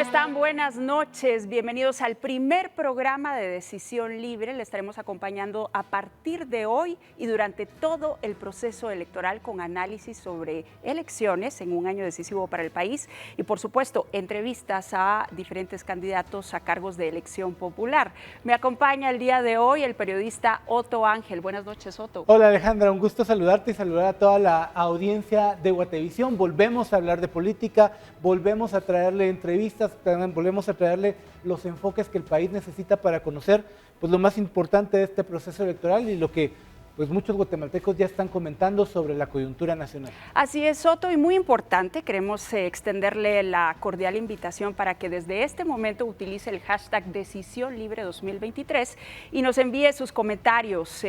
están? Buenas noches. Bienvenidos al primer programa de Decisión Libre. Le estaremos acompañando a partir de hoy y durante todo el proceso electoral con análisis sobre elecciones en un año decisivo para el país y, por supuesto, entrevistas a diferentes candidatos a cargos de elección popular. Me acompaña el día de hoy el periodista Otto Ángel. Buenas noches, Otto. Hola, Alejandra. Un gusto saludarte y saludar a toda la audiencia de Guatevisión. Volvemos a hablar de política, volvemos a traerle entrevistas, volvemos a traerle los enfoques que el país necesita para conocer pues, lo más importante de este proceso electoral y lo que pues, muchos guatemaltecos ya están comentando sobre la coyuntura nacional. Así es, Otto, y muy importante, queremos extenderle la cordial invitación para que desde este momento utilice el hashtag Decisión Libre 2023 y nos envíe sus comentarios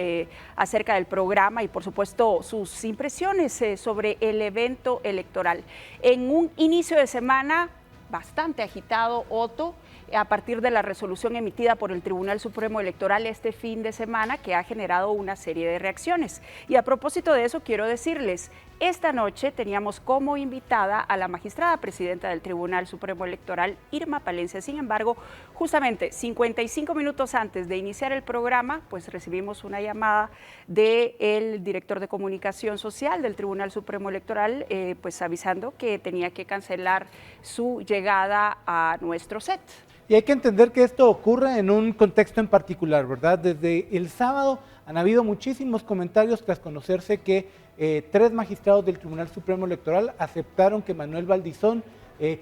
acerca del programa y, por supuesto, sus impresiones sobre el evento electoral. En un inicio de semana bastante agitado, Otto, a partir de la resolución emitida por el Tribunal Supremo Electoral este fin de semana, que ha generado una serie de reacciones. Y a propósito de eso, quiero decirles, esta noche teníamos como invitada a la magistrada presidenta del Tribunal Supremo Electoral, Irma Palencia. Sin embargo, justamente 55 minutos antes de iniciar el programa, pues recibimos una llamada del director de comunicación social del Tribunal Supremo Electoral, pues avisando que tenía que cancelar su llegada a nuestro set. Y hay que entender que esto ocurre en un contexto en particular, ¿verdad? Desde el sábado han habido muchísimos comentarios tras conocerse que 3 magistrados del Tribunal Supremo Electoral aceptaron que Manuel Valdizón,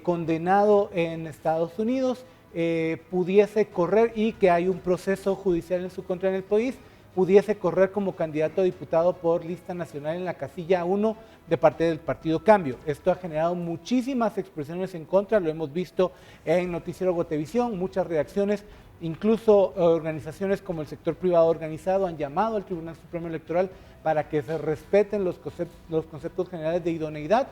condenado en Estados Unidos, pudiese correr y que hay un proceso judicial en su contra en el país, pudiese correr como candidato a diputado por lista nacional en la casilla 1 de parte del Partido Cambio. Esto ha generado muchísimas expresiones en contra, lo hemos visto en Noticiero Guatevisión, muchas reacciones, incluso organizaciones como el sector privado organizado han llamado al Tribunal Supremo Electoral para que se respeten los conceptos generales de idoneidad.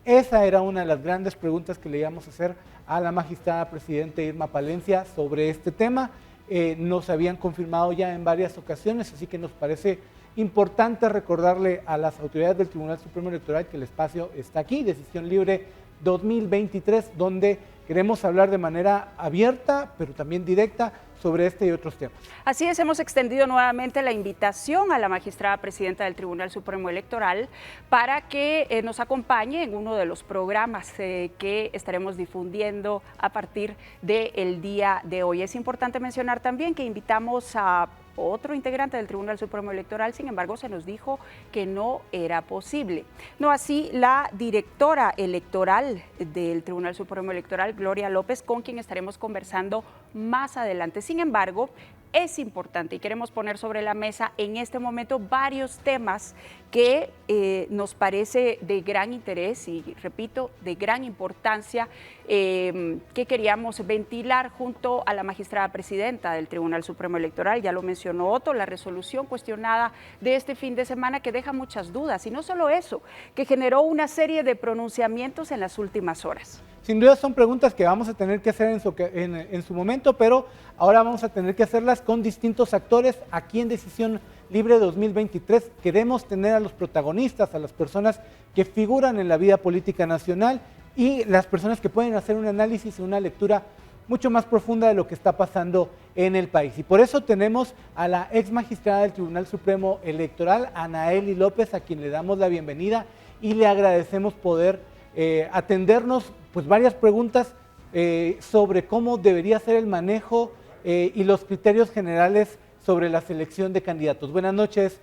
Esa era una de las grandes preguntas que le íbamos a hacer a la magistrada presidenta Irma Palencia sobre este tema. Nos habían confirmado ya en varias ocasiones, así que nos parece importante recordarle a las autoridades del Tribunal Supremo Electoral que el espacio está aquí, Decisión Libre 2023, donde queremos hablar de manera abierta, pero también directa, sobre este y otros temas. Así es, hemos extendido nuevamente la invitación a la magistrada presidenta del Tribunal Supremo Electoral para que nos acompañe en uno de los programas que estaremos difundiendo a partir del día de hoy. Es importante mencionar también que invitamos a otro integrante del Tribunal Supremo Electoral, sin embargo, se nos dijo que no era posible. No así la directora electoral del Tribunal Supremo Electoral, Gloria López, con quien estaremos conversando más adelante. Sin embargo, es importante y queremos poner sobre la mesa en este momento varios temas que nos parece de gran interés y, repito, de gran importancia que queríamos ventilar junto a la magistrada presidenta del Tribunal Supremo Electoral. Ya lo mencionó Otto, la resolución cuestionada de este fin de semana que deja muchas dudas y no solo eso, que generó una serie de pronunciamientos en las últimas horas. Sin duda son preguntas que vamos a tener que hacer en su momento, pero ahora vamos a tener que hacerlas con distintos actores. Aquí en Decisión Libre 2023 queremos tener a los protagonistas, a las personas que figuran en la vida política nacional y las personas que pueden hacer un análisis y una lectura mucho más profunda de lo que está pasando en el país. Y por eso tenemos a la ex magistrada del Tribunal Supremo Electoral, Anaely López, a quien le damos la bienvenida y le agradecemos poder atendernos pues varias preguntas sobre cómo debería ser el manejo y los criterios generales sobre la selección de candidatos. Buenas noches,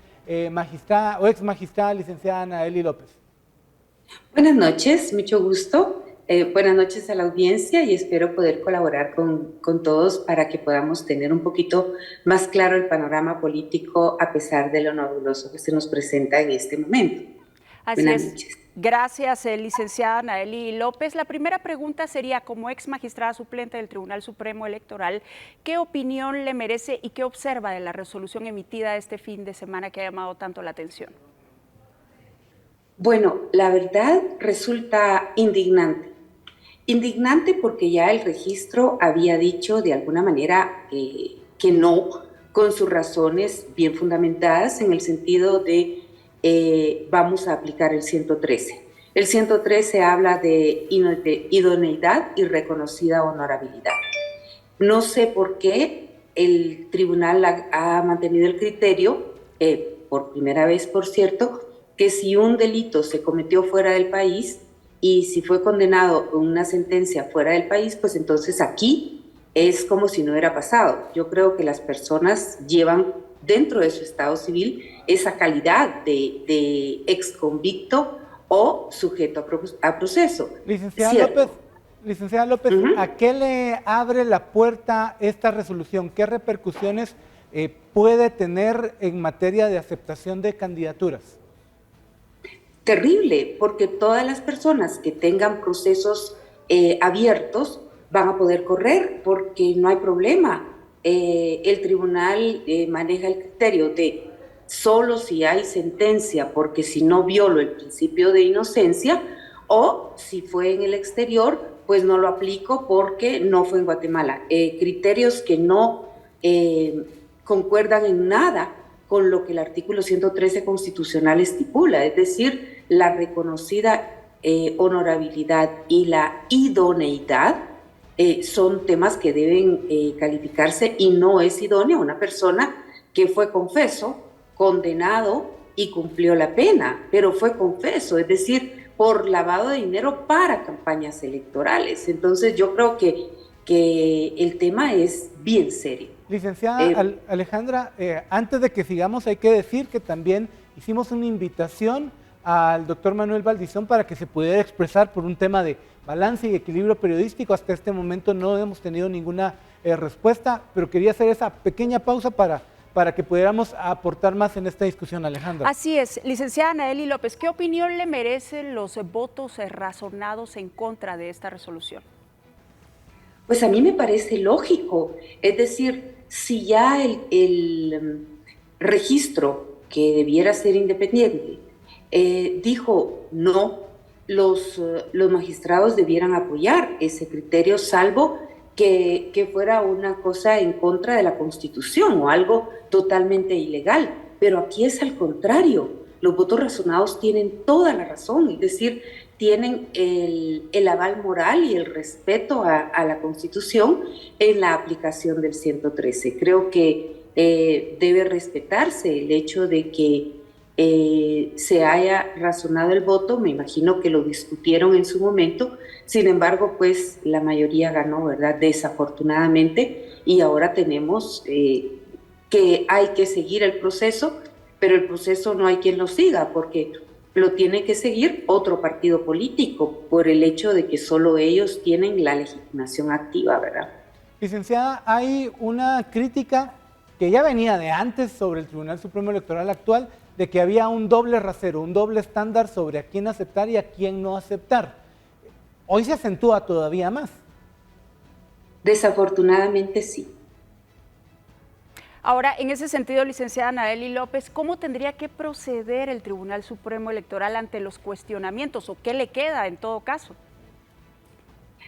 magistrada o ex magistrada licenciada Anaely López. Buenas noches, mucho gusto. Buenas noches a la audiencia y espero poder colaborar con todos para que podamos tener un poquito más claro el panorama político a pesar de lo nebuloso que se nos presenta en este momento. Así buenas noches. Gracias, licenciada Anaely López. La primera pregunta sería, como ex magistrada suplente del Tribunal Supremo Electoral, ¿qué opinión le merece y qué observa de la resolución emitida este fin de semana que ha llamado tanto la atención? Bueno, la verdad resulta indignante. Indignante porque ya el registro había dicho de alguna manera que no, con sus razones bien fundamentadas en el sentido de vamos a aplicar el 113. El 113 habla de idoneidad y reconocida honorabilidad. No sé por qué el tribunal ha mantenido el criterio, por primera vez, por cierto, que si un delito se cometió fuera del país y si fue condenado con una sentencia fuera del país, pues entonces aquí es como si no hubiera pasado. Yo creo que las personas llevan dentro de su estado civil esa calidad de exconvicto o sujeto a proceso. Licenciada López, ¿a qué le abre la puerta esta resolución? ¿Qué repercusiones puede tener en materia de aceptación de candidaturas? Terrible, porque todas las personas que tengan procesos abiertos van a poder correr porque no hay problema. El tribunal maneja el criterio de solo si hay sentencia, porque si no violo el principio de inocencia, o si fue en el exterior, pues no lo aplico porque no fue en Guatemala. Criterios que no concuerdan en nada con lo que el artículo 113 constitucional estipula, es decir, la reconocida honorabilidad y la idoneidad son temas que deben calificarse, y no es idónea una persona que fue confeso, condenado y cumplió la pena, pero fue confeso, es decir, por lavado de dinero para campañas electorales. Entonces yo creo que el tema es bien serio. Licenciada Alejandra, antes de que sigamos hay que decir que también hicimos una invitación al doctor Manuel Valdizón para que se pudiera expresar por un tema de balance y equilibrio periodístico. Hasta este momento no hemos tenido ninguna respuesta, pero quería hacer esa pequeña pausa para que pudiéramos aportar más en esta discusión, Alejandra. Así es. Licenciada Anaeli López, ¿qué opinión le merecen los votos razonados en contra de esta resolución? Pues a mí me parece lógico, es decir, si ya el registro, que debiera ser independiente, dijo no, los magistrados debieran apoyar ese criterio, salvo que fuera una cosa en contra de la Constitución o algo totalmente ilegal. Pero aquí es al contrario, los votos razonados tienen toda la razón, es decir, tienen el aval moral y el respeto a la Constitución en la aplicación del 113. Creo que debe respetarse el hecho de que se haya razonado el voto. Me imagino que lo discutieron en su momento, sin embargo, pues la mayoría ganó, ¿verdad? Desafortunadamente, y ahora tenemos que hay que seguir el proceso, pero el proceso no hay quien lo siga, porque lo tiene que seguir otro partido político por el hecho de que solo ellos tienen la legitimación activa, ¿verdad? Licenciada, hay una crítica que ya venía de antes sobre el Tribunal Supremo Electoral actual, de que había un doble rasero, un doble estándar sobre a quién aceptar y a quién no aceptar. Hoy se acentúa todavía más. Desafortunadamente sí. Ahora, en ese sentido, licenciada Anaeli López, ¿cómo tendría que proceder el Tribunal Supremo Electoral ante los cuestionamientos, o qué le queda en todo caso?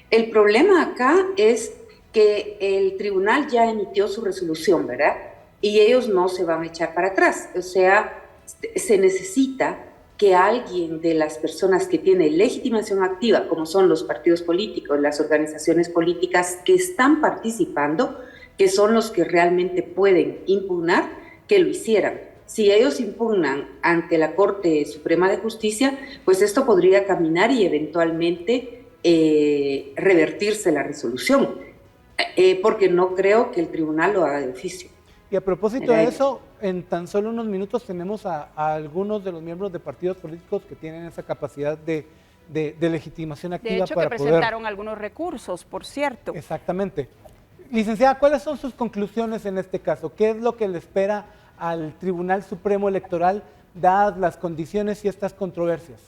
El problema acá es que el tribunal ya emitió su resolución, ¿verdad? Y ellos no se van a echar para atrás. O sea, se necesita que alguien de las personas que tiene legitimación activa, como son los partidos políticos, las organizaciones políticas que están participando, que son los que realmente pueden impugnar, que lo hicieran. Si ellos impugnan ante la Corte Suprema de Justicia, pues esto podría caminar y eventualmente revertirse la resolución, porque no creo que el tribunal lo haga de oficio. Y a propósito de eso, en tan solo unos minutos tenemos a algunos de los miembros de partidos políticos que tienen esa capacidad de legitimación activa. De hecho, para que presentaron algunos recursos, por cierto. Exactamente. Licenciada, ¿cuáles son sus conclusiones en este caso? ¿Qué es lo que le espera al Tribunal Supremo Electoral, dadas las condiciones y estas controversias?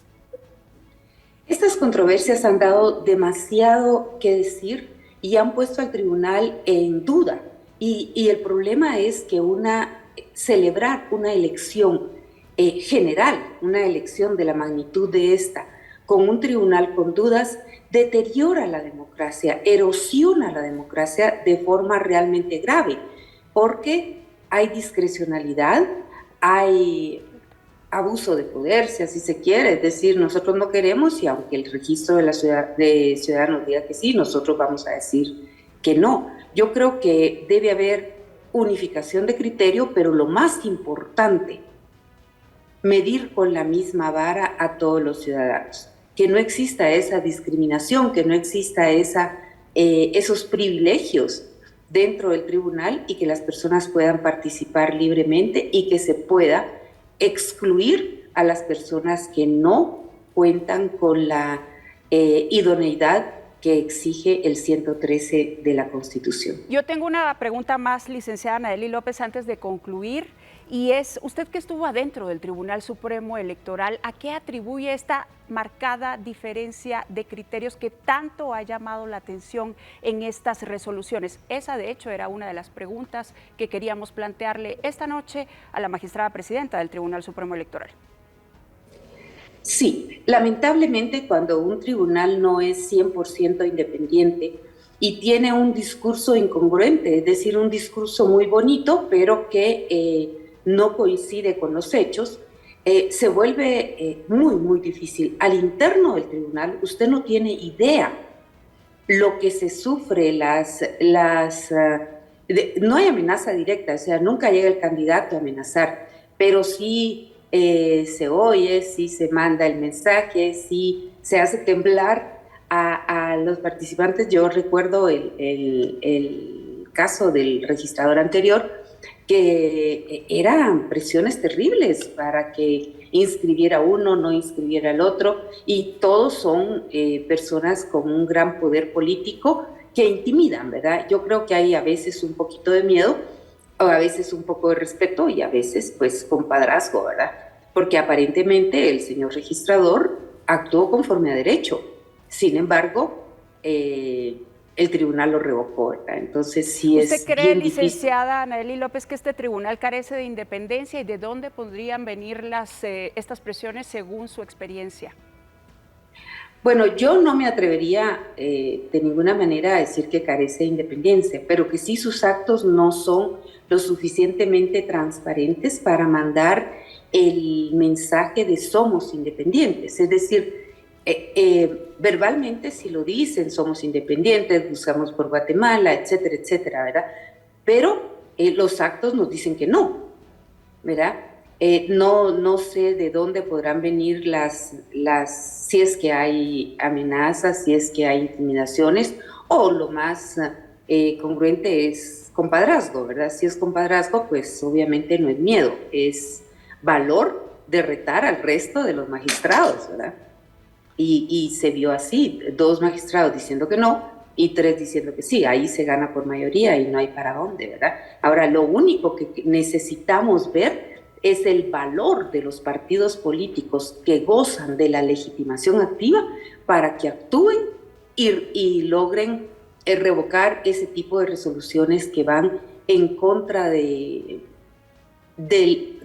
Estas controversias han dado demasiado que decir y han puesto al tribunal en duda. Y el problema es que celebrar una elección general, una elección de la magnitud de esta, con un tribunal con dudas, deteriora la democracia, erosiona la democracia de forma realmente grave, porque hay discrecionalidad, hay abuso de poder, si así se quiere, es decir, nosotros no queremos y aunque el registro de ciudadanos diga que sí, nosotros vamos a decir que no. Yo creo que debe haber unificación de criterio, pero lo más importante, medir con la misma vara a todos los ciudadanos, que no exista esa discriminación, que no exista esos privilegios dentro del tribunal y que las personas puedan participar libremente y que se pueda excluir a las personas que no cuentan con la idoneidad que exige el 113 de la Constitución. Yo tengo una pregunta más, licenciada Anaeli López, antes de concluir, y es, usted que estuvo adentro del Tribunal Supremo Electoral, ¿a qué atribuye esta marcada diferencia de criterios que tanto ha llamado la atención en estas resoluciones? Esa, de hecho, era una de las preguntas que queríamos plantearle esta noche a la magistrada presidenta del Tribunal Supremo Electoral. Sí, lamentablemente cuando un tribunal no es 100% independiente y tiene un discurso incongruente, es decir, un discurso muy bonito, pero que no coincide con los hechos, se vuelve muy, muy difícil. Al interno del tribunal usted no tiene idea lo que se sufre, no hay amenaza directa, o sea, nunca llega el candidato a amenazar, pero sí se oye, sí se manda el mensaje, sí se hace temblar a los participantes. Yo recuerdo el caso del registrador anterior, que eran presiones terribles para que inscribiera uno, no inscribiera al otro, y todos son personas con un gran poder político que intimidan, ¿verdad? Yo creo que hay a veces un poquito de miedo, o a veces un poco de respeto y a veces pues compadrazgo, ¿verdad? Porque aparentemente el señor registrador actuó conforme a derecho. Sin embargo, el tribunal lo revocó, ¿verdad? Entonces sí es bien difícil. ¿Usted cree, licenciada Anaeli López, que este tribunal carece de independencia y de dónde podrían venir estas presiones según su experiencia? Bueno, yo no me atrevería de ninguna manera a decir que carece de independencia, pero que sí sus actos no son lo suficientemente transparentes para mandar el mensaje de somos independientes. Es decir, verbalmente sí lo dicen, somos independientes, buscamos por Guatemala, etcétera, etcétera, ¿verdad? Pero los actos nos dicen que no, ¿verdad? No sé de dónde podrán venir si es que hay amenazas, si es que hay intimidaciones, o lo más congruente es compadrazgo, ¿verdad? Si es compadrazgo, pues obviamente no es miedo, es valor de retar al resto de los magistrados, ¿verdad? Y se vio así, 2 magistrados diciendo que no y 3 diciendo que sí, ahí se gana por mayoría y no hay para dónde, ¿verdad? Ahora, lo único que necesitamos ver es el valor de los partidos políticos que gozan de la legitimación activa para que actúen y logren revocar ese tipo de resoluciones que van en contra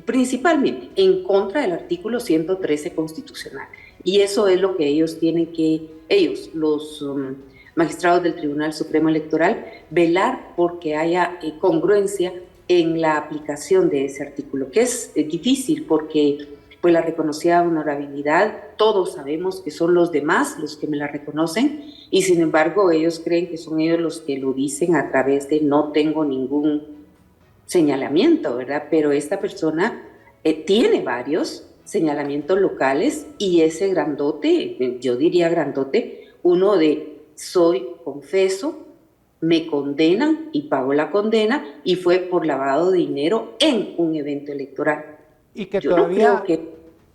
principalmente en contra del artículo 113 constitucional. Y eso es lo que ellos tienen que, los magistrados del Tribunal Supremo Electoral, velar porque haya congruencia en la aplicación de ese artículo, que es difícil porque pues la reconocida honorabilidad, todos sabemos que son los demás los que me la reconocen y sin embargo ellos creen que son ellos los que lo dicen a través de no tengo ningún señalamiento, ¿verdad? Pero esta persona tiene varios señalamientos locales y ese grandote, yo diría grandote, uno de soy, confeso, me condenan y pago la condena y fue por lavado de dinero en un evento electoral. Y que yo todavía, no creo que...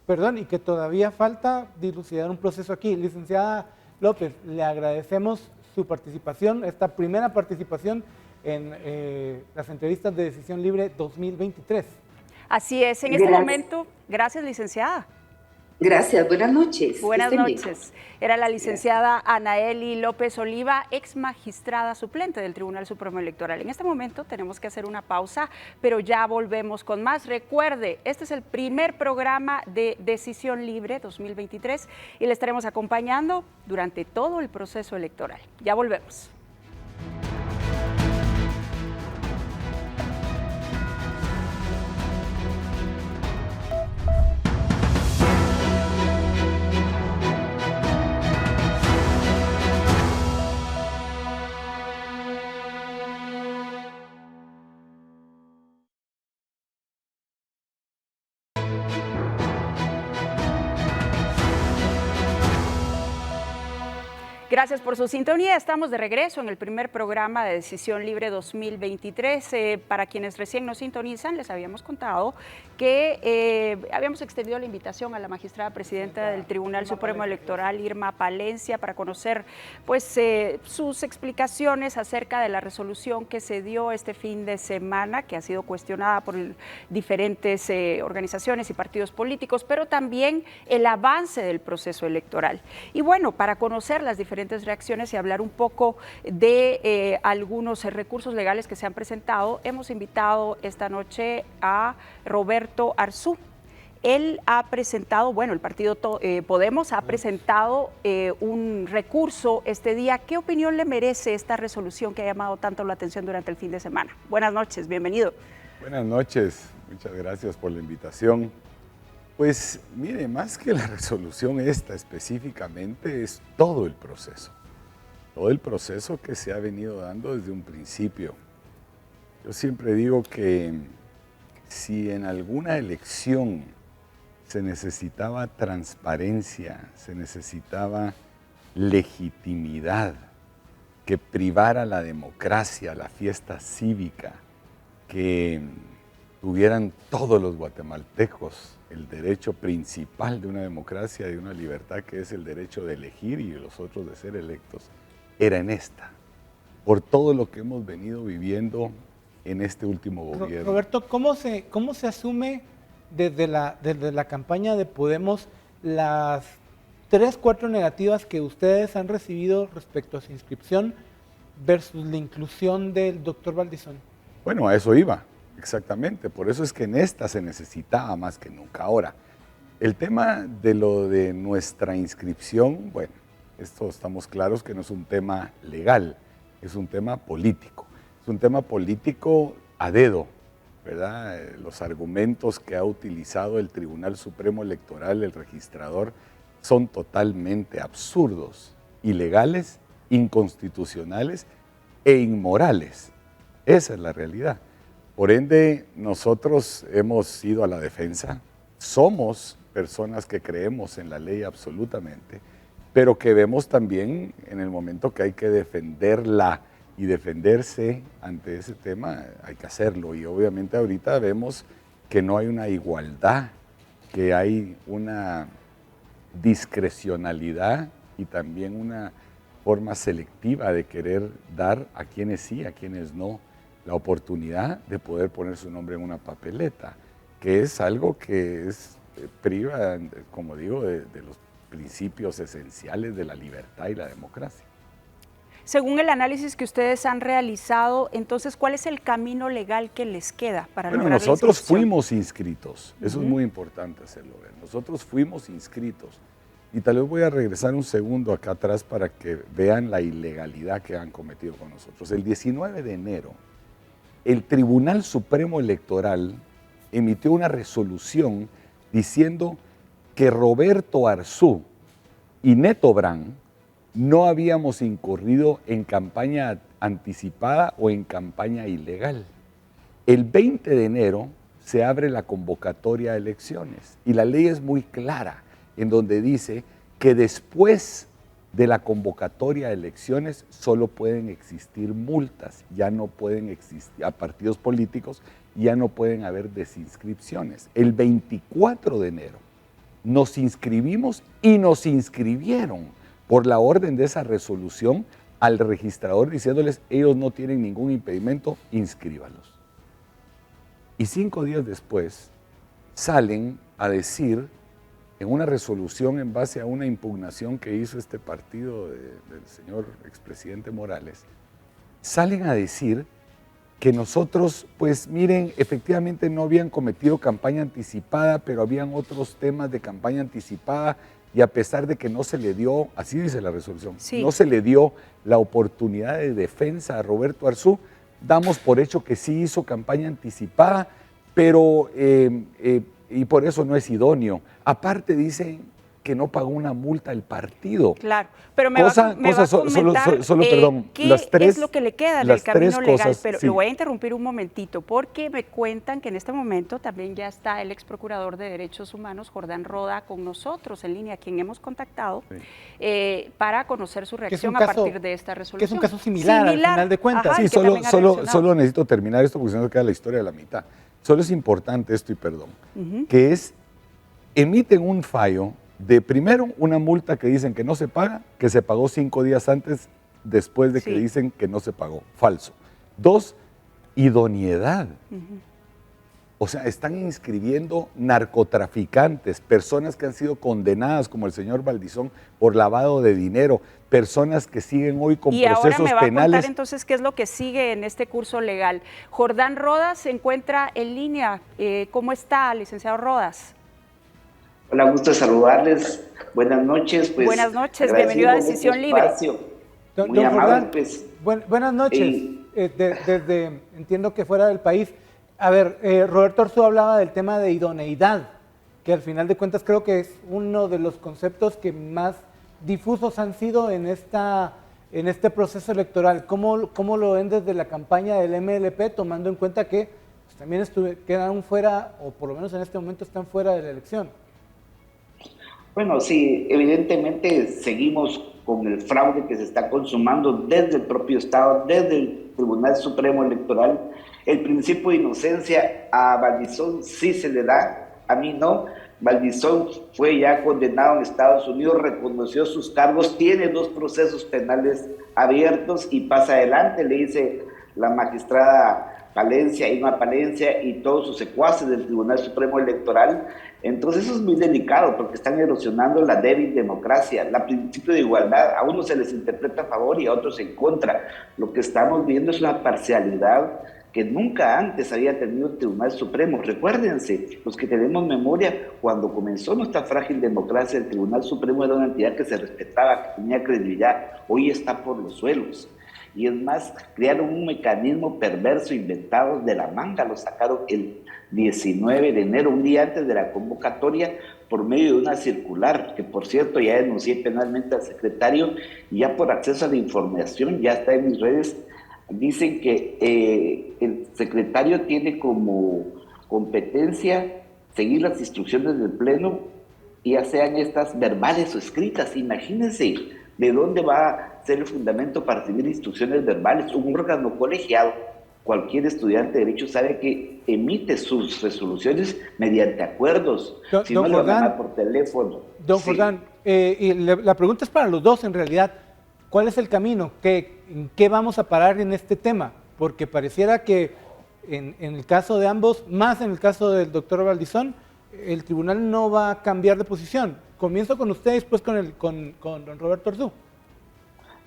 Perdón, y que todavía falta dilucidar un proceso aquí. Licenciada López, le agradecemos su participación, esta primera participación en las entrevistas de Decisión Libre 2023. Así es, en este momento, gracias licenciada. Gracias, buenas noches. Buenas noches. Era la licenciada Anaeli López Oliva, ex magistrada suplente del Tribunal Supremo Electoral. En este momento tenemos que hacer una pausa, pero ya volvemos con más. Recuerde, este es el primer programa de Decisión Libre 2023 y le estaremos acompañando durante todo el proceso electoral. Ya volvemos. Gracias por su sintonía. Estamos de regreso en el primer programa de Decisión Libre 2023. Para quienes recién nos sintonizan, les habíamos contado que habíamos extendido la invitación a la magistrada presidenta del Tribunal Supremo Electoral, Irma Palencia, para conocer pues, sus explicaciones acerca de la resolución que se dio este fin de semana, que ha sido cuestionada por diferentes organizaciones y partidos políticos, pero también el avance del proceso electoral. Y bueno, para conocer las diferentes reacciones y hablar un poco de algunos recursos legales que se han presentado, hemos invitado esta noche a Roberto Arzú. Él ha presentado, bueno, el partido Podemos ha presentado un recurso este día. ¿Qué opinión le merece esta resolución que ha llamado tanto la atención durante el fin de semana? Buenas noches, bienvenido. Buenas noches, muchas gracias por la invitación. Pues mire, más que la resolución esta específicamente, es todo el proceso que se ha venido dando desde un principio. Yo siempre digo que si en alguna elección se necesitaba transparencia, se necesitaba legitimidad, que privara la democracia, la fiesta cívica, que tuvieran todos los guatemaltecos el derecho principal de una democracia y de una libertad, que es el derecho de elegir y los otros de ser electos, era en esta, por todo lo que hemos venido viviendo en este último gobierno. Roberto, ¿cómo se asume desde la campaña de Podemos las 3, 4 negativas que ustedes han recibido respecto a su inscripción versus la inclusión del doctor Valdizón? Bueno, a eso iba. Exactamente, por eso es que en esta se necesitaba más que nunca. Ahora, el tema de lo de nuestra inscripción, bueno, esto estamos claros que no es un tema legal, es un tema político. Es un tema político a dedo, ¿verdad? Los argumentos que ha utilizado el Tribunal Supremo Electoral, el registrador, son totalmente absurdos, ilegales, inconstitucionales e inmorales. Esa es la realidad. Por ende, nosotros hemos ido a la defensa, somos personas que creemos en la ley absolutamente, pero que vemos también en el momento que hay que defenderla y defenderse ante ese tema, hay que hacerlo. Y obviamente ahorita vemos que no hay una igualdad, que hay una discrecionalidad y también una forma selectiva de querer dar a quienes sí, a quienes no, la oportunidad de poder poner su nombre en una papeleta, que es algo que priva, como digo, de los principios esenciales de la libertad y la democracia. Según el análisis que ustedes han realizado, entonces, ¿cuál es el camino legal que les queda para lograr la inscripción? Nosotros fuimos inscritos, eso es muy importante hacerlo ver. Nosotros fuimos inscritos y tal vez voy a regresar un segundo acá atrás para que vean la ilegalidad que han cometido con nosotros. El 19 de enero, el Tribunal Supremo Electoral emitió una resolución diciendo que Roberto Arzú y Neto Brand no habíamos incurrido en campaña anticipada o en campaña ilegal. El 20 de enero se abre la convocatoria a elecciones y la ley es muy clara en donde dice que después de la convocatoria a elecciones solo pueden existir multas, ya no pueden existir, a partidos políticos ya no pueden haber desinscripciones. El 24 de enero nos inscribimos y nos inscribieron por la orden de esa resolución al registrador diciéndoles ellos no tienen ningún impedimento, inscríbalos. Y 5 días después salen a decir en una resolución en base a una impugnación que hizo este partido del señor expresidente Morales, salen a decir que nosotros, pues miren, efectivamente no habían cometido campaña anticipada, pero habían otros temas de campaña anticipada y a pesar de que no se le dio, así dice la resolución, sí, no se le dio la oportunidad de defensa a Roberto Arzú, damos por hecho que sí hizo campaña anticipada, pero y por eso no es idóneo. Aparte dicen que no pagó una multa el partido. Claro, pero me va a comentar perdón, qué es lo que le queda del camino legal, pero sí. lo voy a interrumpir un momentito, porque me cuentan que en este momento también ya está el ex procurador de Derechos Humanos, Jordán Roda, con nosotros en línea, a quien hemos contactado, para conocer su reacción a partir de esta resolución. Que es un caso similar al final de cuentas. Ajá, sí, solo necesito terminar esto porque si no queda la historia de la mitad. Solo es importante esto, y perdón, que es, emiten un fallo de primero una multa que dicen que no se paga, que se pagó 5 días antes, después de que dicen que no se pagó. Falso. 2, idoneidad. O sea, están inscribiendo narcotraficantes, personas que han sido condenadas, como el señor Valdizón, por lavado de dinero, personas que siguen hoy con procesos penales. Y ahora me va a contar entonces qué es lo que sigue en este curso legal. Jordán Rodas se encuentra en línea. ¿Cómo está, licenciado Rodas? Hola, gusto de saludarles. Buenas noches. Pues, buenas noches, bienvenido a Decisión Libre. Muy amable, pues. Buenas noches. Entiendo que fuera del país. A ver, Roberto Arzú hablaba del tema de idoneidad, que al final de cuentas creo que es uno de los conceptos que más difusos han sido en este proceso electoral. ¿Cómo lo ven desde la campaña del MLP, tomando en cuenta que pues, también quedaron fuera, o por lo menos en este momento están fuera de la elección? Bueno, sí, evidentemente seguimos con el fraude que se está consumando desde el propio Estado, desde el Tribunal Supremo Electoral. El principio de inocencia a Valdizón sí se le da, a mí no. Valdizón fue ya condenado en Estados Unidos, reconoció sus cargos, tiene 2 procesos penales abiertos y pasa adelante, le dice la magistrada Palencia, Irma Palencia y todos sus secuaces del Tribunal Supremo Electoral. Entonces eso es muy delicado porque están erosionando la débil democracia, el principio de igualdad. A unos se les interpreta a favor y a otros en contra. Lo que estamos viendo es una parcialidad que nunca antes había tenido el Tribunal Supremo. Recuérdense, los que tenemos memoria, cuando comenzó nuestra frágil democracia, el Tribunal Supremo era una entidad que se respetaba, que tenía credibilidad. Hoy está por los suelos. Y es más, crearon un mecanismo perverso inventado de la manga, lo sacaron el 19 de enero, un día antes de la convocatoria, por medio de una circular, que por cierto ya denuncié penalmente al secretario, y ya por acceso a la información, ya está en mis redes, dicen que el secretario tiene como competencia seguir las instrucciones del Pleno, ya sean estas verbales o escritas. Imagínense de dónde va a ser el fundamento para seguir instrucciones verbales. Un órgano colegiado, cualquier estudiante de Derecho sabe que emite sus resoluciones mediante acuerdos, si no le van a dar por teléfono. Don Jordán, y la pregunta es para los dos en realidad. ¿Cuál es el camino? ¿En qué vamos a parar en este tema? Porque pareciera que en el caso de ambos, más en el caso del doctor Valdizón, el tribunal no va a cambiar de posición. Comienzo con usted y después con don Roberto Arzú.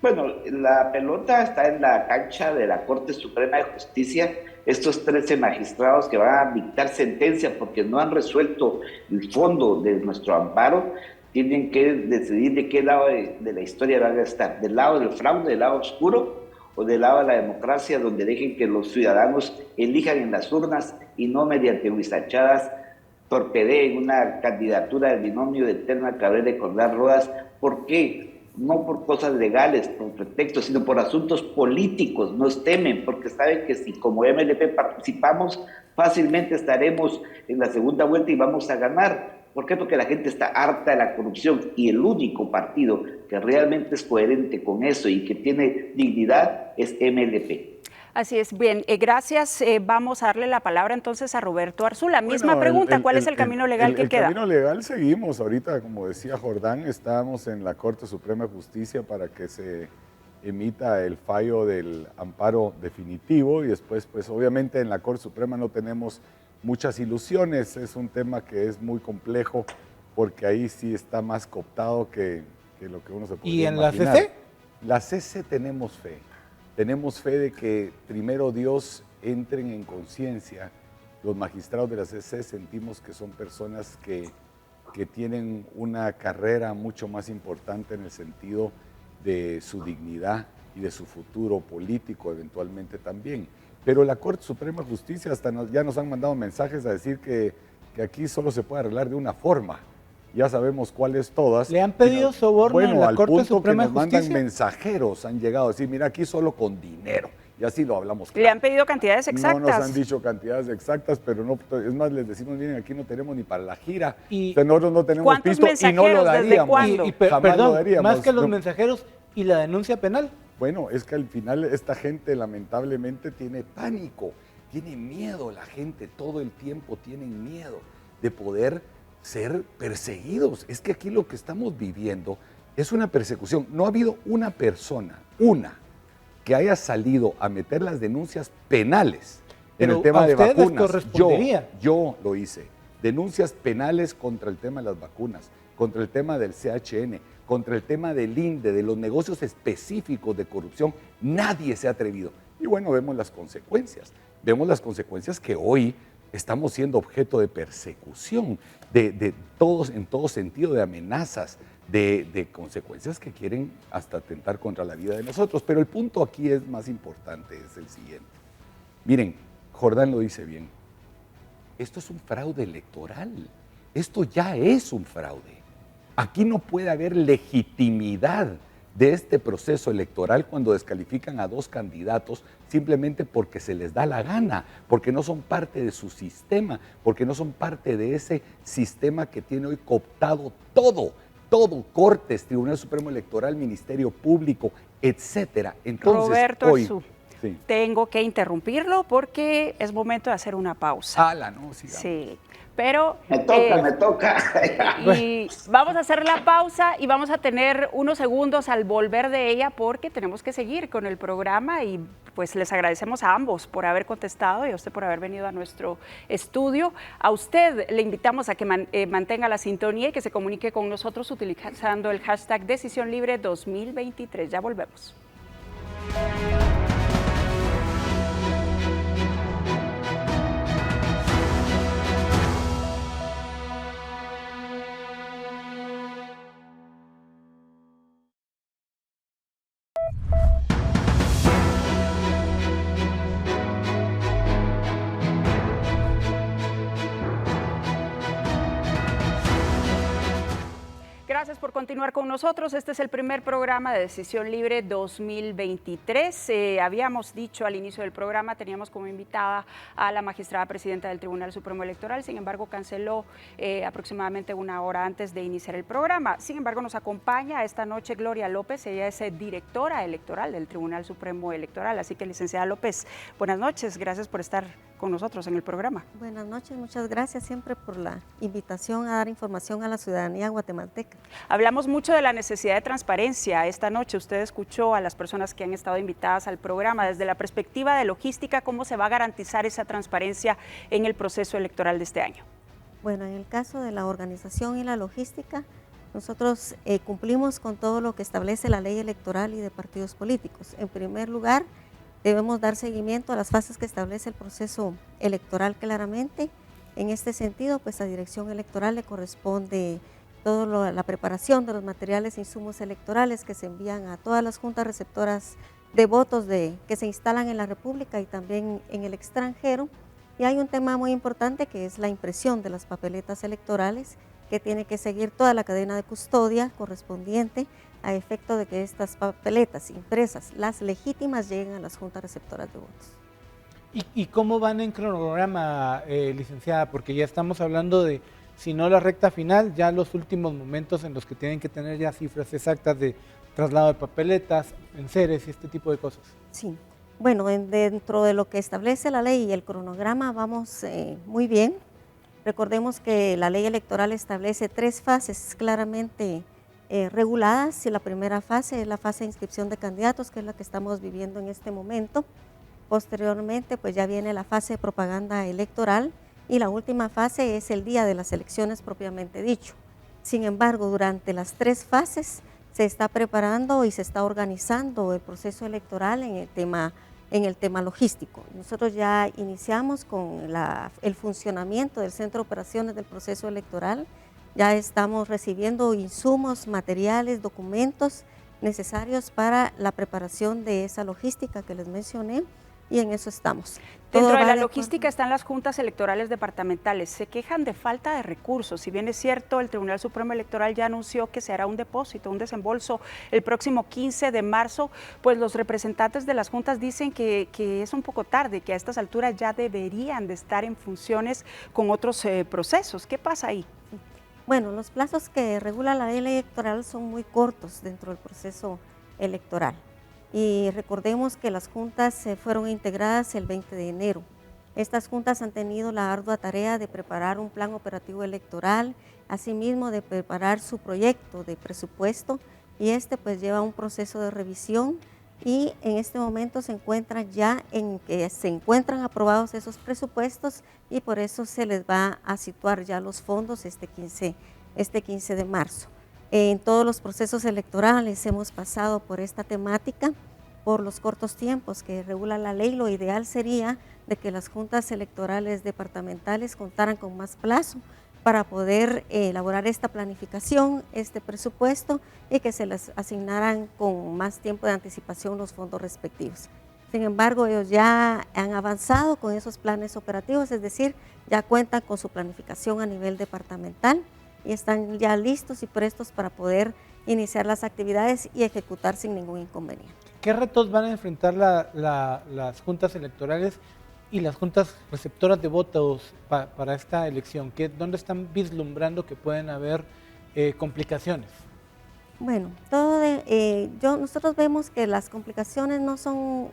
Bueno, la pelota está en la cancha de la Corte Suprema de Justicia. Estos 13 magistrados que van a dictar sentencia porque no han resuelto el fondo de nuestro amparo, tienen que decidir de qué lado de la historia van a estar, del lado del fraude, del lado oscuro, o del lado de la democracia, donde dejen que los ciudadanos elijan en las urnas y no mediante huizachadas torpedeen una candidatura del binomio de Telma Cabrera y Jordán Rodas. ¿Por qué? No por cosas legales, por pretextos, sino por asuntos políticos. Nos temen porque saben que si como MLP participamos, fácilmente estaremos en la segunda vuelta y vamos a ganar. ¿Por qué? Porque la gente está harta de la corrupción y el único partido que realmente es coherente con eso y que tiene dignidad es MLP. Así es, bien, gracias. Vamos a darle la palabra entonces a Roberto Arzú. La misma pregunta, ¿cuál es el camino legal que queda? El camino legal seguimos. Ahorita, como decía Jordán, estamos en la Corte Suprema de Justicia para que se emita el fallo del amparo definitivo y después, pues obviamente en la Corte Suprema no tenemos muchas ilusiones. Es un tema que es muy complejo porque ahí sí está más cooptado que lo que uno se podría imaginar. ¿Y en la CC? La CC tenemos fe. Tenemos fe de que primero Dios entren en conciencia. Los magistrados de la CC sentimos que son personas que tienen una carrera mucho más importante en el sentido de su dignidad y de su futuro político eventualmente también. Pero la Corte Suprema de Justicia ya nos han mandado mensajes a decir que aquí solo se puede arreglar de una forma. ya sabemos cuáles todas. ¿Le han pedido soborno en la Corte Suprema de Justicia? Bueno, al punto que nos mandan mensajeros, han llegado a decir, mira, aquí solo con dinero. Y así lo hablamos. ¿Le han pedido cantidades exactas? No nos han dicho cantidades exactas, pero no, es más, les decimos, miren, aquí no tenemos ni para la gira. Y nosotros no tenemos pisto y no lo daríamos. ¿Desde cuándo? Jamás lo daríamos. Más que los mensajeros y la denuncia penal. Bueno, es que al final esta gente lamentablemente tiene pánico, tiene miedo, la gente todo el tiempo tienen miedo de poder ser perseguidos. Es que aquí lo que estamos viviendo es una persecución. No ha habido una persona, que haya salido a meter las denuncias penales en el tema de vacunas. Yo lo hice. Denuncias penales contra el tema de las vacunas, contra el tema del CHN, contra el tema del INDE, de los negocios específicos de corrupción. Nadie se ha atrevido. Y bueno, vemos las consecuencias. Vemos las consecuencias que hoy estamos siendo objeto de persecución, en todo sentido, de amenazas, de consecuencias que quieren hasta atentar contra la vida de nosotros. Pero el punto aquí es más importante, es el siguiente. Miren, Jordán lo dice bien, esto es un fraude electoral, esto ya es un fraude. Aquí no puede haber legitimidad de este proceso electoral cuando descalifican a 2 candidatos simplemente porque se les da la gana, porque no son parte de su sistema, porque no son parte de ese sistema que tiene hoy cooptado todo, Cortes, Tribunal Supremo Electoral, Ministerio Público, etcétera. Entonces, Roberto hoy, Arzú, tengo que interrumpirlo porque es momento de hacer una pausa. No, sigamos. Sí, pero... Me toca. Y vamos a hacer la pausa y vamos a tener unos segundos al volver de ella porque tenemos que seguir con el programa y pues les agradecemos a ambos por haber contestado y a usted por haber venido a nuestro estudio. A usted le invitamos a que mantenga la sintonía y que se comunique con nosotros utilizando el hashtag Decisión Libre 2023. Ya volvemos. Gracias por continuar con nosotros. Este es el primer programa de Decisión Libre 2023. Habíamos dicho al inicio del programa, teníamos como invitada a la magistrada presidenta del Tribunal Supremo Electoral, sin embargo canceló aproximadamente una hora antes de iniciar el programa. Sin embargo, nos acompaña esta noche Gloria López, ella es directora electoral del Tribunal Supremo Electoral. Así que, licenciada López, buenas noches, gracias por estar con nosotros en el programa. Buenas noches, muchas gracias siempre por la invitación a dar información a la ciudadanía guatemalteca. Hablamos mucho de la necesidad de transparencia. Esta noche usted escuchó a las personas que han estado invitadas al programa. Desde la perspectiva de logística, ¿cómo se va a garantizar esa transparencia en el proceso electoral de este año? Bueno, en el caso de la organización y la logística, nosotros cumplimos con todo lo que establece la ley electoral y de partidos políticos. En primer lugar, debemos dar seguimiento a las fases que establece el proceso electoral claramente. En este sentido, pues a Dirección Electoral le corresponde toda la preparación de los materiales e insumos electorales que se envían a todas las juntas receptoras de votos que se instalan en la República y también en el extranjero. Y hay un tema muy importante que es la impresión de las papeletas electorales, que tiene que seguir toda la cadena de custodia correspondiente a efecto de que estas papeletas impresas, las legítimas, lleguen a las juntas receptoras de votos. ¿Y cómo van en cronograma, licenciada? Porque ya estamos hablando de, si no la recta final, ya los últimos momentos en los que tienen que tener ya cifras exactas de traslado de papeletas, enseres y este tipo de cosas. Sí, bueno, dentro de lo que establece la ley y el cronograma vamos muy bien. Recordemos que la ley electoral establece 3 fases claramente reguladas, y la primera fase es la fase de inscripción de candidatos, que es la que estamos viviendo en este momento. Posteriormente, pues ya viene la fase de propaganda electoral, y la última fase es el día de las elecciones propiamente dicho. Sin embargo, durante las 3 fases se está preparando y se está organizando el proceso electoral en el tema logístico. Nosotros ya iniciamos con el funcionamiento del Centro de Operaciones del Proceso Electoral. Ya estamos recibiendo insumos, materiales, documentos necesarios para la preparación de esa logística que les mencioné. y en eso estamos. Dentro de la logística están las juntas electorales departamentales. Se quejan de falta de recursos. Si bien es cierto, el Tribunal Supremo Electoral ya anunció que se hará un depósito, un desembolso el próximo 15 de marzo, pues los representantes de las juntas dicen que es un poco tarde, que a estas alturas ya deberían de estar en funciones con otros procesos. ¿Qué pasa ahí? Bueno, los plazos que regula la ley electoral son muy cortos dentro del proceso electoral. Y recordemos que las juntas fueron integradas el 20 de enero. Estas juntas han tenido la ardua tarea de preparar un plan operativo electoral, asimismo de preparar su proyecto de presupuesto, y pues lleva un proceso de revisión, y en este momento se encuentran ya en que se encuentran aprobados esos presupuestos, y por eso se les va a situar ya los fondos este 15 de marzo. En todos los procesos electorales hemos pasado por esta temática, por los cortos tiempos que regula la ley. Lo ideal sería de que las juntas electorales departamentales contaran con más plazo para poder elaborar esta planificación, este presupuesto, y que se les asignaran con más tiempo de anticipación los fondos respectivos. Sin embargo, ellos ya han avanzado con esos planes operativos, es decir, ya cuentan con su planificación a nivel departamental y están ya listos y prestos para poder iniciar las actividades y ejecutar sin ningún inconveniente. ¿Qué retos van a enfrentar las juntas electorales y las juntas receptoras de votos para esta elección? ¿Dónde están vislumbrando que pueden haber complicaciones? Bueno, nosotros vemos que las complicaciones no son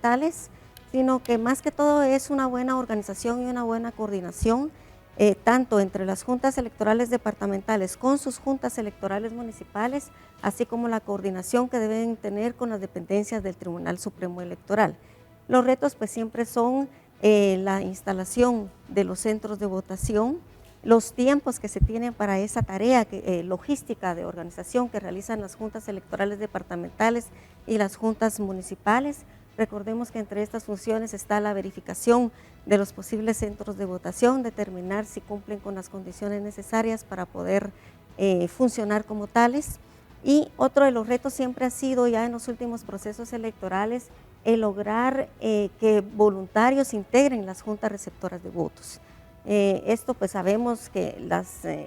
tales, sino que más que todo es una buena organización y una buena coordinación, tanto entre las juntas electorales departamentales con sus juntas electorales municipales, así como la coordinación que deben tener con las dependencias del Tribunal Supremo Electoral. Los retos pues siempre son la instalación de los centros de votación, los tiempos que se tienen para esa tarea logística de organización que realizan las juntas electorales departamentales y las juntas municipales. Recordemos que entre estas funciones está la verificación de los posibles centros de votación, determinar si cumplen con las condiciones necesarias para poder funcionar como tales. Y otro de los retos siempre ha sido ya en los últimos procesos electorales el lograr que voluntarios integren las juntas receptoras de votos. Esto pues sabemos que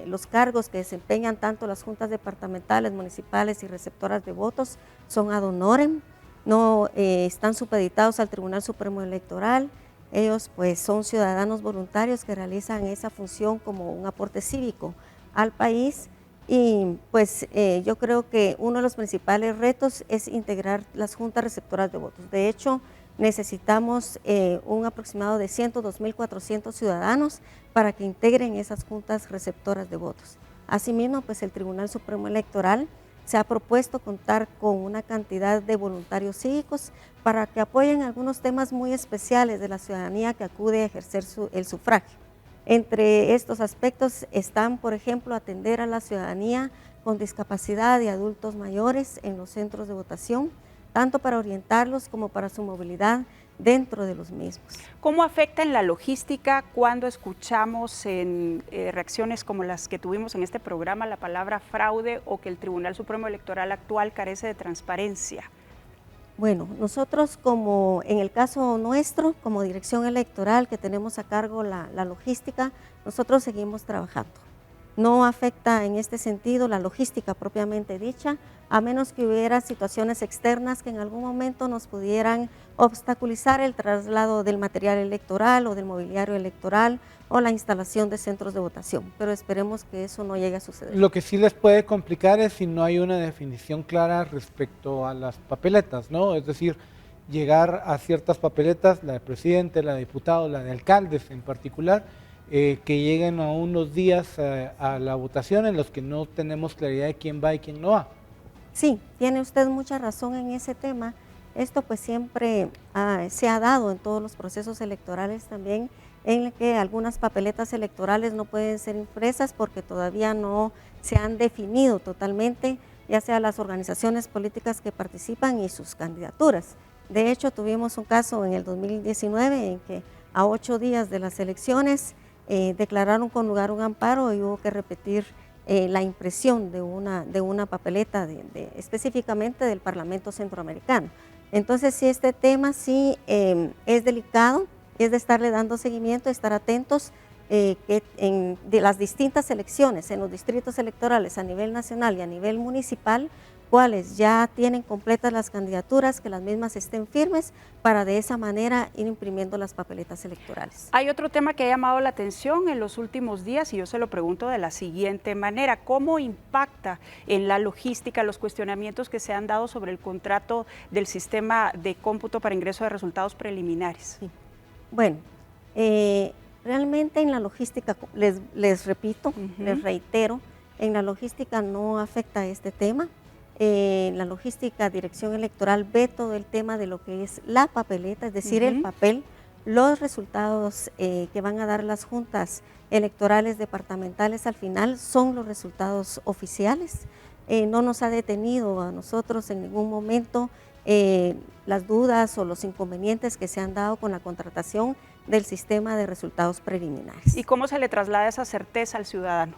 los cargos que desempeñan tanto las juntas departamentales, municipales y receptoras de votos son ad honorem, no están supeditados al Tribunal Supremo Electoral. Ellos pues son ciudadanos voluntarios que realizan esa función como un aporte cívico al país, y pues yo creo que uno de los principales retos es integrar las juntas receptoras de votos. De hecho, necesitamos un aproximado de 102.400 ciudadanos para que integren esas juntas receptoras de votos. Asimismo, pues el Tribunal Supremo Electoral se ha propuesto contar con una cantidad de voluntarios cívicos para que apoyen algunos temas muy especiales de la ciudadanía que acude a ejercer el sufragio. Entre estos aspectos están, por ejemplo, atender a la ciudadanía con discapacidad y adultos mayores en los centros de votación, tanto para orientarlos como para su movilidad dentro de los mismos. ¿Cómo afecta en la logística cuando escuchamos en reacciones como las que tuvimos en este programa la palabra fraude o que el Tribunal Supremo Electoral actual carece de transparencia? Bueno, nosotros como en el caso nuestro, como dirección electoral que tenemos a cargo la logística, nosotros seguimos trabajando. No afecta en este sentido la logística propiamente dicha, a menos que hubiera situaciones externas que en algún momento nos pudieran obstaculizar el traslado del material electoral o del mobiliario electoral o la instalación de centros de votación, pero esperemos que eso no llegue a suceder. Lo que sí les puede complicar es si no hay una definición clara respecto a las papeletas, ¿no? Es decir, llegar a ciertas papeletas, la de presidente, la de diputado, la de alcaldes en particular, que lleguen a unos días a la votación en los que no tenemos claridad de quién va y quién no va. Sí, tiene usted mucha razón en ese tema. Esto pues siempre se ha dado en todos los procesos electorales también, en el que algunas papeletas electorales no pueden ser impresas porque todavía no se han definido totalmente, ya sea las organizaciones políticas que participan y sus candidaturas. De hecho, tuvimos un caso en el 2019 en que a 8 días de las elecciones declararon con lugar un amparo y hubo que repetir la impresión de una papeleta específicamente del Parlamento Centroamericano. Entonces, sí, este tema sí es delicado, es de estarle dando seguimiento, estar atentos de las distintas elecciones en los distritos electorales a nivel nacional y a nivel municipal, cuáles ya tienen completas las candidaturas, que las mismas estén firmes para de esa manera ir imprimiendo las papeletas electorales. Hay otro tema que ha llamado la atención en los últimos días y yo se lo pregunto de la siguiente manera: ¿cómo impacta en la logística los cuestionamientos que se han dado sobre el contrato del sistema de cómputo para ingreso de resultados preliminares? Sí. Bueno, realmente en la logística, les repito, les reitero, en la logística no afecta este tema. La logística, dirección electoral, ve todo el tema de lo que es la papeleta, es decir, el papel, los resultados que van a dar las juntas electorales departamentales al final son los resultados oficiales. No nos ha detenido a nosotros en ningún momento las dudas o los inconvenientes que se han dado con la contratación del sistema de resultados preliminares. ¿Y cómo se le traslada esa certeza al ciudadano?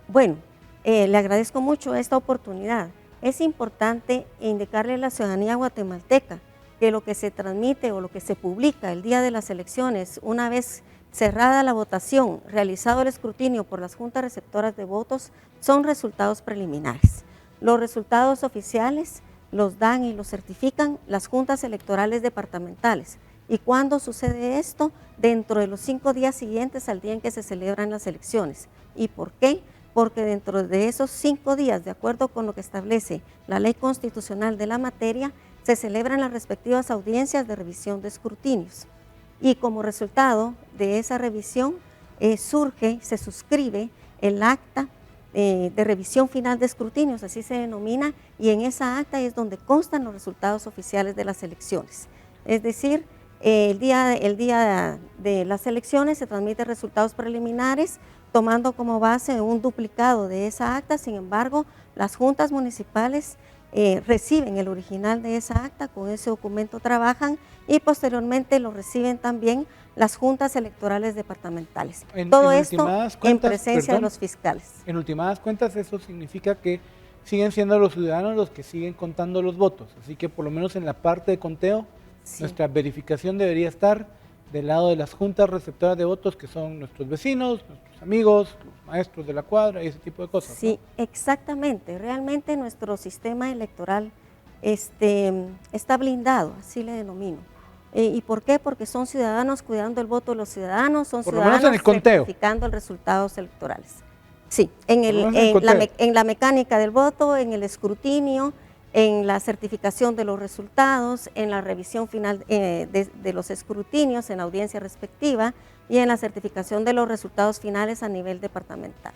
Bueno, le agradezco mucho esta oportunidad. Es importante indicarle a la ciudadanía guatemalteca que lo que se transmite o lo que se publica el día de las elecciones, una vez cerrada la votación, realizado el escrutinio por las juntas receptoras de votos, son resultados preliminares. Los resultados oficiales los dan y los certifican las juntas electorales departamentales. ¿Y cuándo sucede esto? Dentro de los 5 días siguientes al día en que se celebran las elecciones. ¿Y por qué? Porque dentro de esos 5 días, de acuerdo con lo que establece la ley constitucional de la materia, se celebran las respectivas audiencias de revisión de escrutinios. Y como resultado de esa revisión se suscribe el acta de revisión final de escrutinios, así se denomina, y en esa acta es donde constan los resultados oficiales de las elecciones. Es decir, el día de las elecciones se transmiten resultados preliminares, tomando como base un duplicado de esa acta. Sin embargo, las juntas municipales reciben el original de esa acta, con ese documento trabajan y posteriormente lo reciben también las juntas electorales departamentales. Todo esto en presencia de los fiscales. En últimas cuentas, eso significa que siguen siendo los ciudadanos los que siguen contando los votos, así que por lo menos en la parte de conteo, sí, nuestra verificación debería estar del lado de las juntas receptoras de votos, que son nuestros vecinos, nuestros amigos, los maestros de la cuadra y ese tipo de cosas. Sí, ¿no? Exactamente. Realmente nuestro sistema electoral está blindado, así le denomino. ¿Y por qué? Porque son ciudadanos cuidando el voto de los ciudadanos, son ciudadanos certificando los resultados electorales. Sí, en la mecánica del voto, en el escrutinio, en la certificación de los resultados, en la revisión final de los escrutinios, en la audiencia respectiva y en la certificación de los resultados finales a nivel departamental.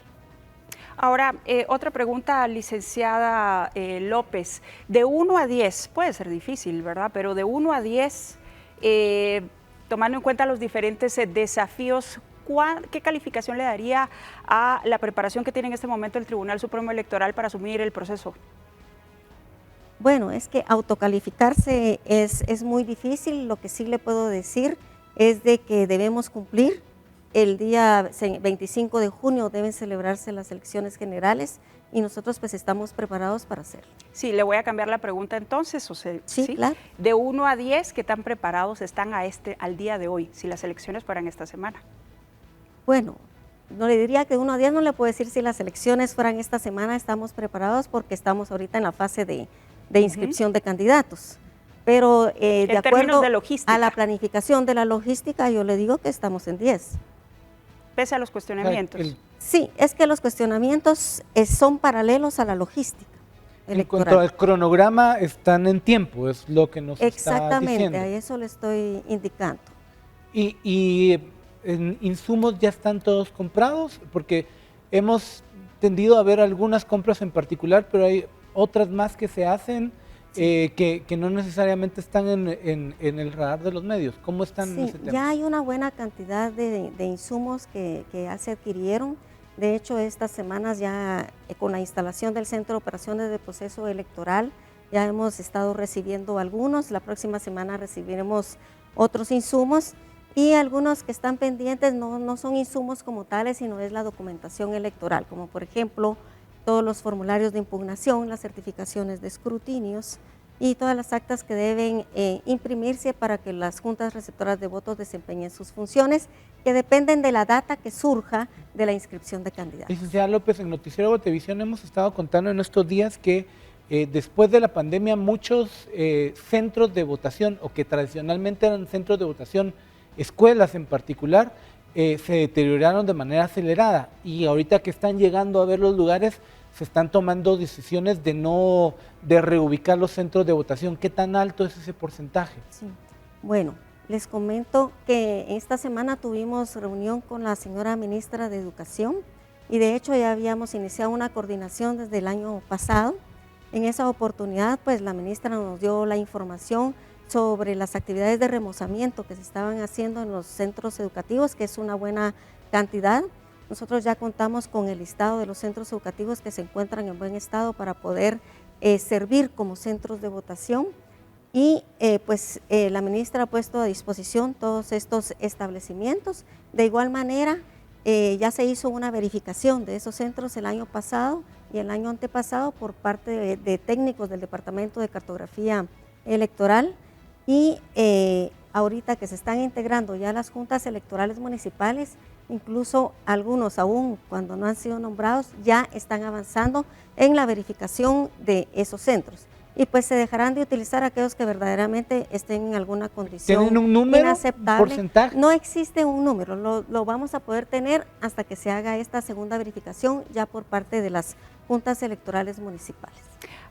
Ahora, otra pregunta, licenciada López. De 1 a 10, puede ser difícil, ¿verdad? Pero de 1 a 10, tomando en cuenta los diferentes desafíos, ¿qué calificación le daría a la preparación que tiene en este momento el Tribunal Supremo Electoral para asumir el proceso? Bueno, es que autocalificarse es muy difícil. Lo que sí le puedo decir es de que debemos cumplir. El día 25 de junio deben celebrarse las elecciones generales y nosotros pues estamos preparados para hacerlo. Sí, le voy a cambiar la pregunta entonces. Sí, claro. De 1 a 10, ¿qué tan preparados están al día de hoy, si las elecciones fueran esta semana? Bueno, no le diría que de 1 a 10, no le puedo decir si las elecciones fueran esta semana. Estamos preparados porque estamos ahorita en la fase de inscripción de candidatos, pero de acuerdo a la planificación de la logística, yo le digo que estamos en 10. Pese a los cuestionamientos. Sí, es que los cuestionamientos son paralelos a la logística electoral. En cuanto al cronograma, están en tiempo, es lo que nos está diciendo. Exactamente, a eso le estoy indicando. ¿Y en insumos ya están todos comprados? Porque hemos tendido a ver algunas compras en particular, pero hay otras más que se hacen que no necesariamente están en el radar de los medios. ¿Cómo están en ese tema? Ya hay una buena cantidad de insumos que ya se adquirieron. De hecho, estas semanas ya con la instalación del Centro de Operaciones de Proceso Electoral ya hemos estado recibiendo algunos. La próxima semana recibiremos otros insumos y algunos que están pendientes no son insumos como tales, sino es la documentación electoral, como por ejemplo todos los formularios de impugnación, las certificaciones de escrutinios, y todas las actas que deben imprimirse para que las juntas receptoras de votos desempeñen sus funciones, que dependen de la data que surja de la inscripción de candidatos. Licenciada López, en Noticiero Botevisión hemos estado contando en estos días que después de la pandemia muchos centros de votación, o que tradicionalmente eran centros de votación, escuelas en particular, se deterioraron de manera acelerada, y ahorita que están llegando a ver los lugares, se están tomando decisiones de reubicar los centros de votación. ¿Qué tan alto es ese porcentaje? Sí. Bueno, les comento que esta semana tuvimos reunión con la señora ministra de Educación, y de hecho ya habíamos iniciado una coordinación desde el año pasado. En esa oportunidad, pues la ministra nos dio la información sobre las actividades de remozamiento que se estaban haciendo en los centros educativos, que es una buena cantidad. Nosotros ya contamos con el listado de los centros educativos que se encuentran en buen estado para poder servir como centros de votación, y la ministra ha puesto a disposición todos estos establecimientos. De igual manera, ya se hizo una verificación de esos centros el año pasado y el año antepasado por parte de técnicos del Departamento de Cartografía Electoral, y ahorita que se están integrando ya las juntas electorales municipales, incluso algunos aún cuando no han sido nombrados ya están avanzando en la verificación de esos centros, y pues se dejarán de utilizar aquellos que verdaderamente estén en alguna condición ¿Tienen un número, inaceptable. porcentaje? No existe un número, lo vamos a poder tener hasta que se haga esta segunda verificación ya por parte de las juntas electorales municipales.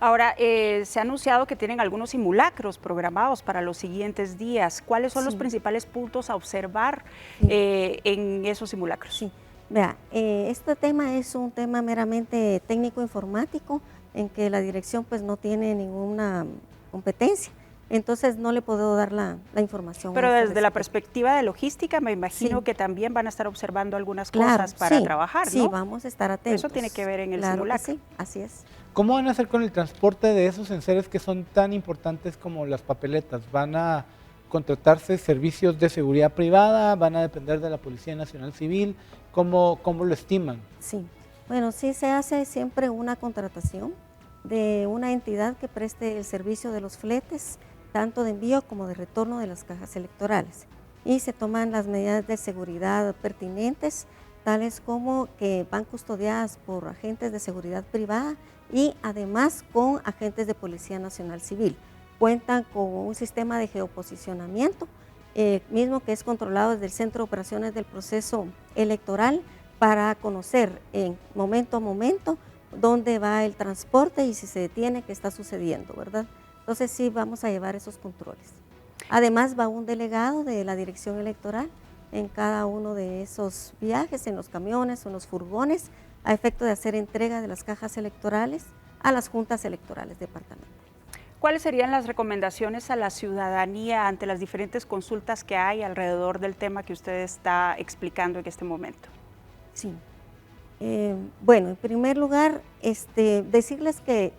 Ahora, se ha anunciado que tienen algunos simulacros programados para los siguientes días. ¿Cuáles son los principales puntos a observar en esos simulacros? Sí, vea, este tema es un tema meramente técnico-informático, en que la dirección pues no tiene ninguna competencia, entonces no le puedo dar la información. Pero desde la perspectiva de logística, me imagino que también van a estar observando algunas cosas para trabajar, ¿no? Sí, vamos a estar atentos. Eso tiene que ver en el simulacro. Sí, así es. ¿Cómo van a hacer con el transporte de esos enseres que son tan importantes como las papeletas? ¿Van a contratarse servicios de seguridad privada? ¿Van a depender de la Policía Nacional Civil? ¿Cómo lo estiman? Sí, bueno, sí se hace siempre una contratación de una entidad que preste el servicio de los fletes, tanto de envío como de retorno de las cajas electorales, y se toman las medidas de seguridad pertinentes, tales como que van custodiadas por agentes de seguridad privada y además con agentes de Policía Nacional Civil. Cuentan con un sistema de geoposicionamiento, mismo que es controlado desde el Centro de Operaciones del Proceso Electoral, para conocer en momento a momento dónde va el transporte y si se detiene, qué está sucediendo, ¿verdad? Entonces sí vamos a llevar esos controles. Además va un delegado de la dirección electoral en cada uno de esos viajes, en los camiones o en los furgones, a efecto de hacer entrega de las cajas electorales a las juntas electorales departamentales. ¿Cuáles serían las recomendaciones a la ciudadanía ante las diferentes consultas que hay alrededor del tema que usted está explicando en este momento? Sí. Bueno, en primer lugar, decirles que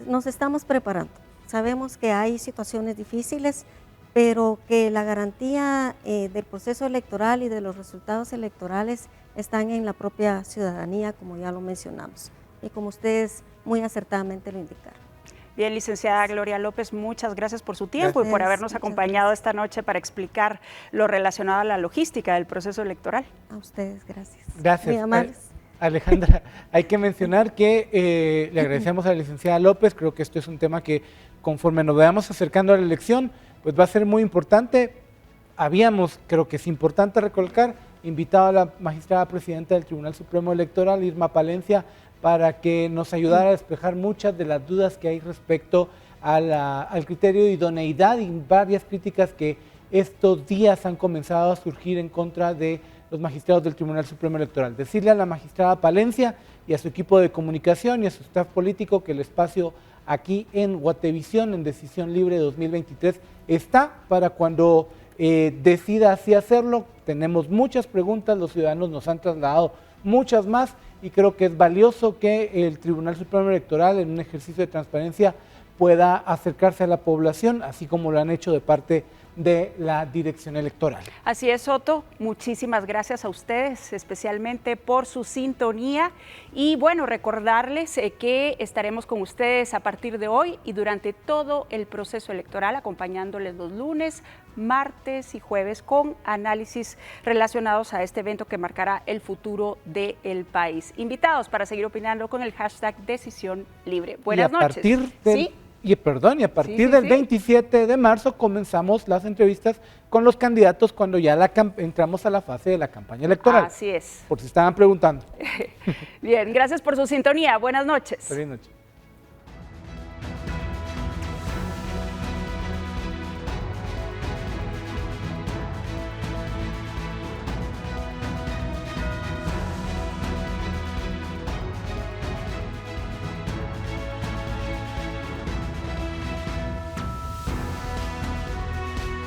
nos estamos preparando. Sabemos que hay situaciones difíciles, pero que la garantía del proceso electoral y de los resultados electorales están en la propia ciudadanía, como ya lo mencionamos, y como ustedes muy acertadamente lo indicaron. Bien, licenciada Gloria López, muchas gracias por su tiempo y por habernos acompañado esta noche para explicar lo relacionado a la logística del proceso electoral. A ustedes, gracias. Gracias. Muy amables. Alejandra, hay que mencionar que le agradecemos a la licenciada López. Creo que esto es un tema que conforme nos vayamos acercando a la elección, pues va a ser muy importante. Habíamos, creo que es importante recalcar, invitado a la magistrada presidenta del Tribunal Supremo Electoral, Irma Palencia, para que nos ayudara a despejar muchas de las dudas que hay respecto al criterio de idoneidad y varias críticas que estos días han comenzado a surgir en contra de los magistrados del Tribunal Supremo Electoral. Decirle a la magistrada Palencia y a su equipo de comunicación y a su staff político que el espacio aquí en Guatevisión, en Decisión Libre 2023, está para cuando decida así hacerlo. Tenemos muchas preguntas, los ciudadanos nos han trasladado muchas más, y creo que es valioso que el Tribunal Supremo Electoral, en un ejercicio de transparencia, pueda acercarse a la población, así como lo han hecho de parte de la dirección electoral. Así es, Soto. Muchísimas gracias a ustedes, especialmente por su sintonía. Y bueno, recordarles que estaremos con ustedes a partir de hoy y durante todo el proceso electoral, acompañándoles los lunes, martes y jueves con análisis relacionados a este evento que marcará el futuro del país. Invitados para seguir opinando con el hashtag Decisión Libre. Buenas noches. Y a partir del 27 de marzo comenzamos las entrevistas con los candidatos cuando ya entramos a la fase de la campaña electoral. Así es. Por si estaban preguntando. Bien, gracias por su sintonía. Buenas noches. Buenas noches.